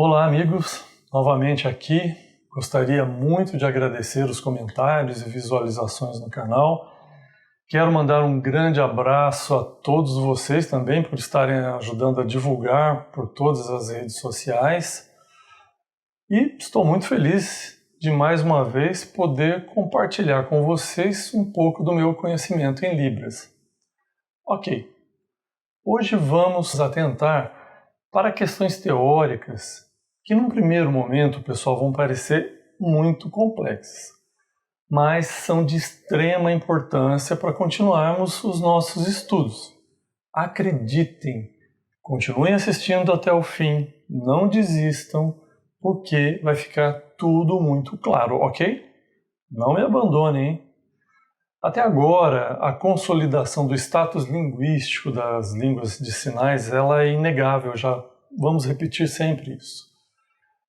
Olá, amigos! Novamente aqui. Gostaria muito de agradecer os comentários e visualizações no canal. Quero mandar um grande abraço a todos vocês também por estarem ajudando a divulgar por todas as redes sociais. E estou muito feliz de mais uma vez poder compartilhar com vocês um pouco do meu conhecimento em Libras. Ok, hoje vamos atentar para questões teóricas que num primeiro momento, pessoal, vão parecer muito complexas, mas são de extrema importância para continuarmos os nossos estudos. Acreditem, continuem assistindo até o fim, não desistam, porque vai ficar tudo muito claro, ok? Não me abandonem, hein? Até agora, a consolidação do status linguístico das línguas de sinais ela é inegável, já vamos repetir sempre isso.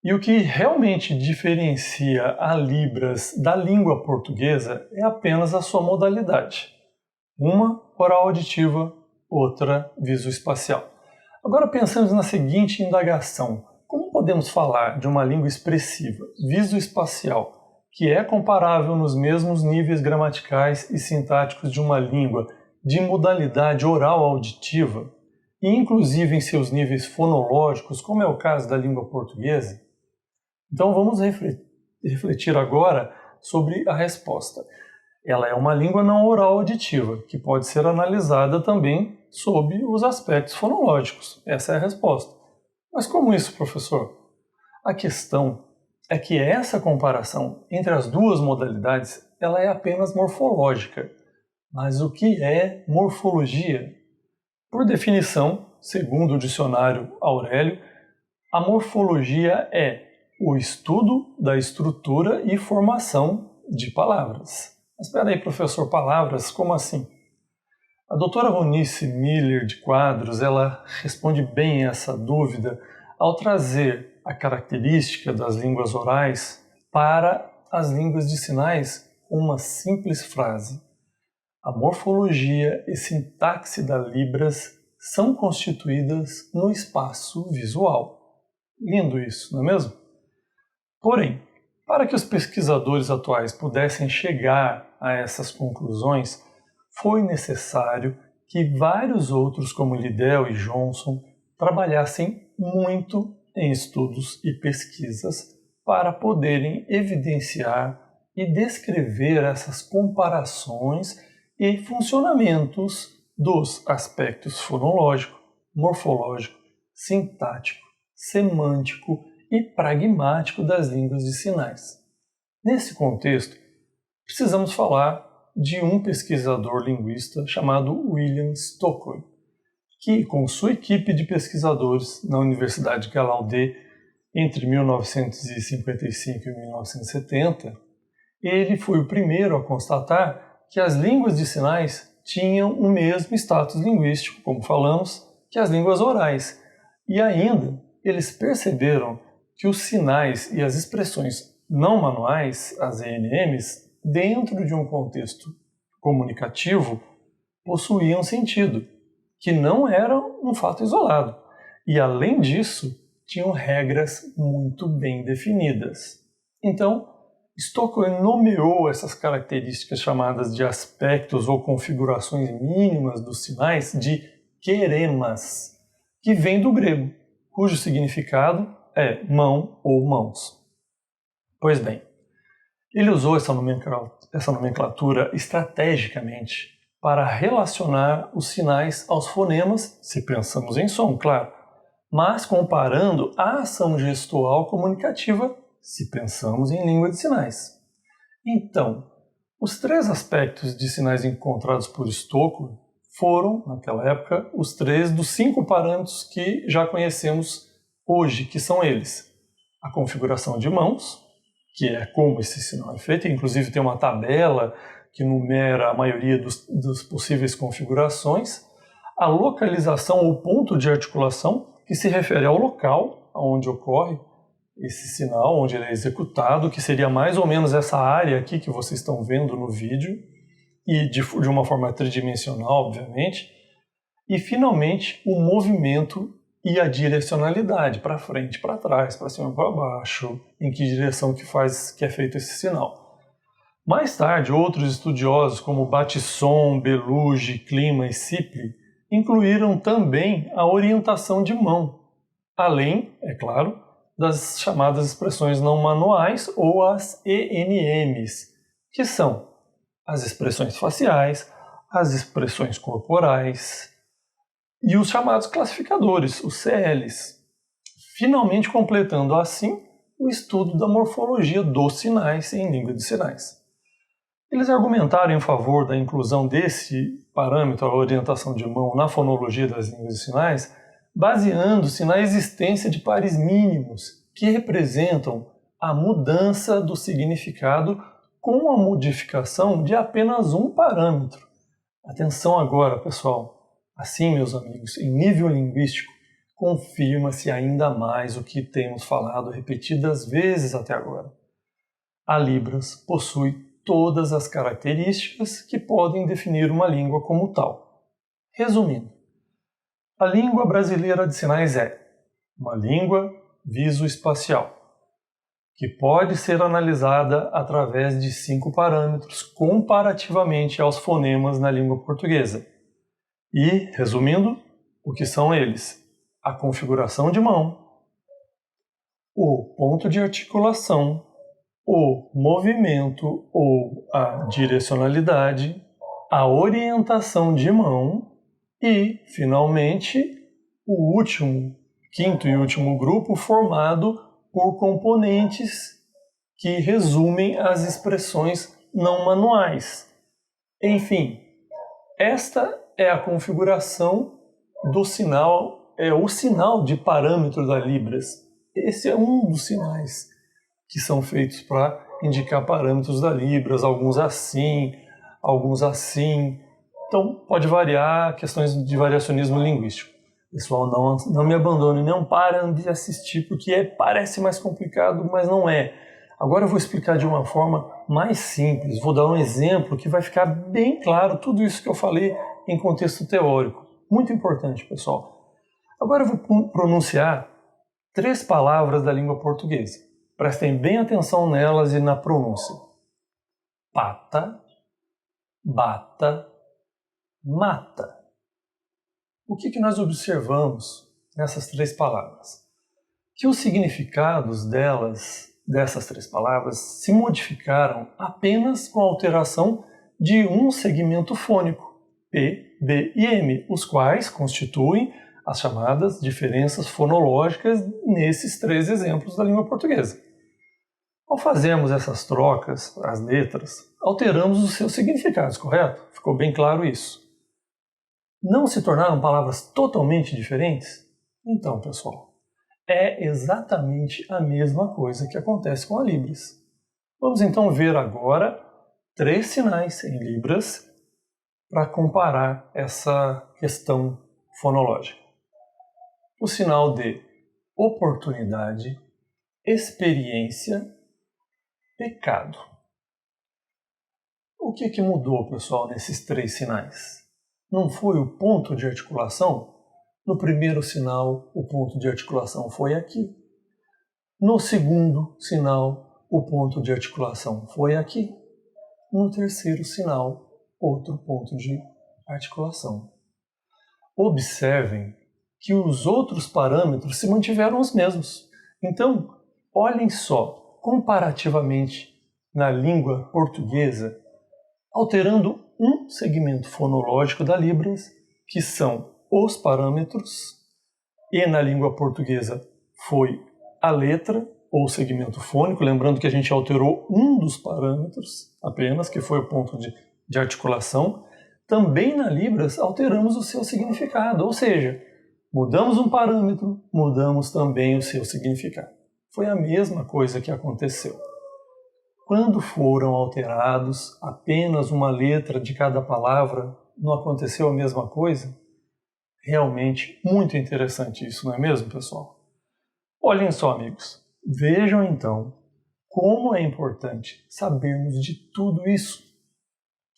E o que realmente diferencia a Libras da língua portuguesa é apenas a sua modalidade. Uma oral auditiva, outra visoespacial. Agora pensamos na seguinte indagação. Como podemos falar de uma língua expressiva, visoespacial, que é comparável nos mesmos níveis gramaticais e sintáticos de uma língua de modalidade oral auditiva, e inclusive em seus níveis fonológicos, como é o caso da língua portuguesa? Então vamos refletir agora sobre a resposta. Ela é uma língua não oral auditiva, que pode ser analisada também sob os aspectos fonológicos. Essa é a resposta. Mas como isso, professor? A questão é que essa comparação entre as duas modalidades ela é apenas morfológica. Mas o que é morfologia? Por definição, segundo o dicionário Aurélio, a morfologia é o estudo da estrutura e formação de palavras. Mas espera aí, professor, palavras? Como assim? A doutora Ronice Miller de Quadros, ela responde bem essa dúvida ao trazer a característica das línguas orais para as línguas de sinais com uma simples frase. A morfologia e sintaxe da Libras são constituídas no espaço visual. Lindo isso, não é mesmo? Porém, para que os pesquisadores atuais pudessem chegar a essas conclusões, foi necessário que vários outros, como Liddell e Johnson, trabalhassem muito em estudos e pesquisas para poderem evidenciar e descrever essas comparações e funcionamentos dos aspectos fonológico, morfológico, sintático, semântico e pragmático das línguas de sinais. Nesse contexto, precisamos falar de um pesquisador linguista chamado William Stockley, que, com sua equipe de pesquisadores na Universidade Gallaudet entre 1955 e 1970, ele foi o primeiro a constatar que as línguas de sinais tinham o mesmo status linguístico, como falamos, que as línguas orais. E ainda, eles perceberam que os sinais e as expressões não manuais, as ENMs, dentro de um contexto comunicativo, possuíam sentido, que não era um fato isolado. E, além disso, tinham regras muito bem definidas. Então, Stockley nomeou essas características chamadas de aspectos ou configurações mínimas dos sinais de queremas, que vem do grego, cujo significado é mão ou mãos. Pois bem, ele usou essa nomenclatura estrategicamente para relacionar os sinais aos fonemas, se pensamos em som, claro, mas comparando a ação gestual comunicativa, se pensamos em língua de sinais. Então, os três aspectos de sinais encontrados por Stockley foram, naquela época, os três dos 5 parâmetros que já conhecemos hoje, que são eles: a configuração de mãos, que é como esse sinal é feito, inclusive tem uma tabela que numera a maioria das possíveis configurações, a localização ou ponto de articulação, que se refere ao local onde ocorre esse sinal, onde ele é executado, que seria mais ou menos essa área aqui que vocês estão vendo no vídeo, e de uma forma tridimensional, obviamente, e finalmente o movimento e a direcionalidade, para frente, para trás, para cima, para baixo, em que direção que é feito esse sinal. Mais tarde, outros estudiosos como Batisson, Belugi, Klima e Sipley incluíram também a orientação de mão, além, é claro, das chamadas expressões não manuais ou as ENMs, que são as expressões faciais, as expressões corporais e os chamados classificadores, os CLs, finalmente completando assim o estudo da morfologia dos sinais em língua de sinais. Eles argumentaram em favor da inclusão desse parâmetro, a orientação de mão, na fonologia das línguas de sinais, baseando-se na existência de pares mínimos que representam a mudança do significado com a modificação de apenas um parâmetro. Atenção agora, pessoal. Assim, meus amigos, em nível linguístico, confirma-se ainda mais o que temos falado repetidas vezes até agora. A Libras possui todas as características que podem definir uma língua como tal. Resumindo, a língua brasileira de sinais é uma língua visoespacial, que pode ser analisada através de 5 parâmetros comparativamente aos fonemas na língua portuguesa. E, resumindo, o que são eles? A configuração de mão, o ponto de articulação, o movimento ou a direcionalidade, a orientação de mão e, finalmente, o quinto e último grupo formado por componentes que resumem as expressões não manuais. Enfim, esta é a configuração do sinal, é o sinal de parâmetro da Libras. Esse é um dos sinais que são feitos para indicar parâmetros da Libras, alguns assim. Então, pode variar, questões de variacionismo linguístico. Pessoal, não me abandone, não parem de assistir, porque parece mais complicado, mas não é. Agora eu vou explicar de uma forma mais simples, vou dar um exemplo que vai ficar bem claro tudo isso que eu falei em contexto teórico. Muito importante, pessoal. Agora eu vou pronunciar 3 palavras da língua portuguesa. Prestem bem atenção nelas e na pronúncia. Pata, bata, mata. O que nós observamos nessas 3 palavras? Que os significados dessas 3 palavras, se modificaram apenas com a alteração de um segmento fônico, P, B e M, os quais constituem as chamadas diferenças fonológicas nesses 3 exemplos da língua portuguesa. Ao fazermos essas trocas, as letras, alteramos os seus significados, correto? Ficou bem claro isso. Não se tornaram palavras totalmente diferentes? Então, pessoal, é exatamente a mesma coisa que acontece com a Libras. Vamos então ver agora 3 sinais em Libras para comparar essa questão fonológica. O sinal de oportunidade, experiência, pecado. O que mudou, pessoal, nesses 3 sinais? Não foi o ponto de articulação? No primeiro sinal, o ponto de articulação foi aqui. No segundo sinal, o ponto de articulação foi aqui. No terceiro sinal, outro ponto de articulação. Observem que os outros parâmetros se mantiveram os mesmos. Então, olhem só, comparativamente na língua portuguesa, alterando um segmento fonológico da Libras, que são os parâmetros, e na língua portuguesa foi a letra ou segmento fônico, lembrando que a gente alterou um dos parâmetros apenas, que foi o ponto de articulação. Também na Libras alteramos o seu significado, ou seja, mudamos um parâmetro, mudamos também o seu significado. Foi a mesma coisa que aconteceu. Quando foram alterados apenas uma letra de cada palavra, não aconteceu a mesma coisa? Realmente muito interessante isso, não é mesmo, pessoal? Olhem só, amigos. Vejam então como é importante sabermos de tudo isso.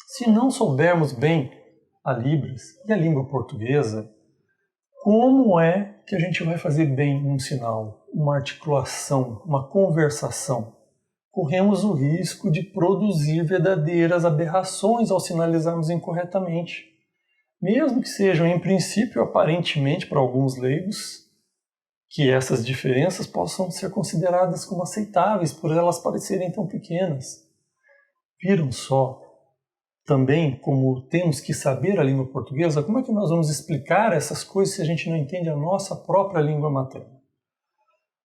Se não soubermos bem a Libras e a língua portuguesa, Como é que a gente vai fazer bem um sinal, uma articulação, uma conversação? Corremos o risco de produzir verdadeiras aberrações ao sinalizarmos incorretamente. Mesmo que sejam, em princípio, aparentemente para alguns leigos, que essas diferenças possam ser consideradas como aceitáveis por elas parecerem tão pequenas. Viram só? Também, como temos que saber a língua portuguesa, como é que nós vamos explicar essas coisas se a gente não entende a nossa própria língua materna?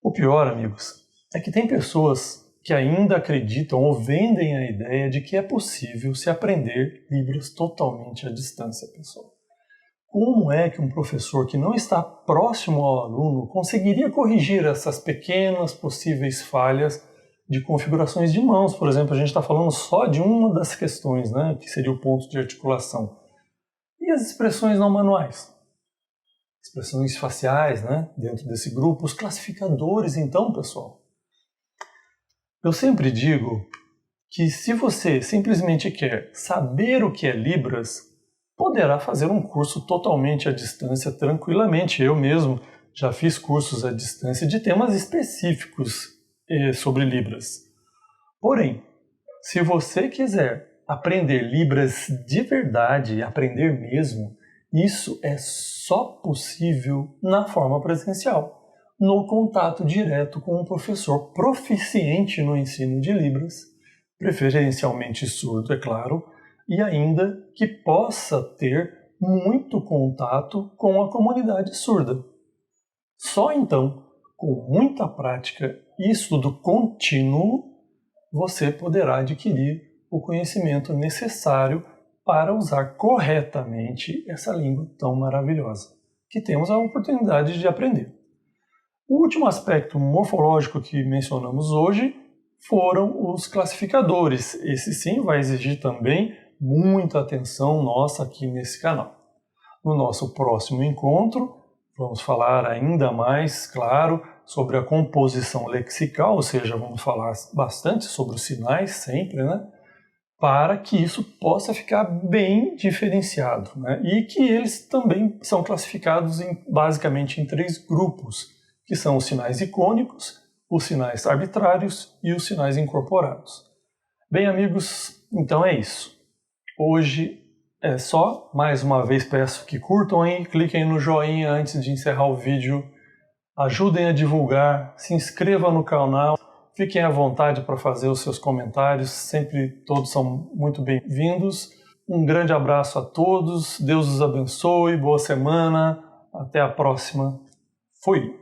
O pior, amigos, é que tem pessoas que ainda acreditam ou vendem a ideia de que é possível se aprender Libras totalmente à distância, pessoal. Como é que um professor que não está próximo ao aluno conseguiria corrigir essas pequenas possíveis falhas de configurações de mãos? Por exemplo, a gente está falando só de uma das questões, né, que seria o ponto de articulação. E as expressões não manuais? Expressões faciais, né, dentro desse grupo. Os classificadores, então, pessoal. Eu sempre digo que se você simplesmente quer saber o que é Libras, poderá fazer um curso totalmente à distância tranquilamente. Eu mesmo já fiz cursos à distância de temas específicos sobre Libras. Porém, se você quiser aprender Libras de verdade, aprender mesmo, isso é só possível na forma presencial, no contato direto com um professor proficiente no ensino de Libras, preferencialmente surdo, é claro, e ainda que possa ter muito contato com a comunidade surda. Só então, com muita prática e estudo contínuo, você poderá adquirir o conhecimento necessário para usar corretamente essa língua tão maravilhosa, que temos a oportunidade de aprender. O último aspecto morfológico que mencionamos hoje foram os classificadores. Esse sim vai exigir também muita atenção nossa aqui nesse canal. No nosso próximo encontro, vamos falar ainda mais, claro, sobre a composição lexical, ou seja, vamos falar bastante sobre os sinais sempre, né? Para que isso possa ficar bem diferenciado, né? E que eles também são classificados basicamente em 3 grupos, que são os sinais icônicos, os sinais arbitrários e os sinais incorporados. Bem, amigos, então é isso. Hoje é só. Mais uma vez peço que curtam aí, cliquem no joinha antes de encerrar o vídeo, ajudem a divulgar, se inscrevam no canal, fiquem à vontade para fazer os seus comentários, sempre todos são muito bem-vindos. Um grande abraço a todos, Deus os abençoe, boa semana, até a próxima. Fui!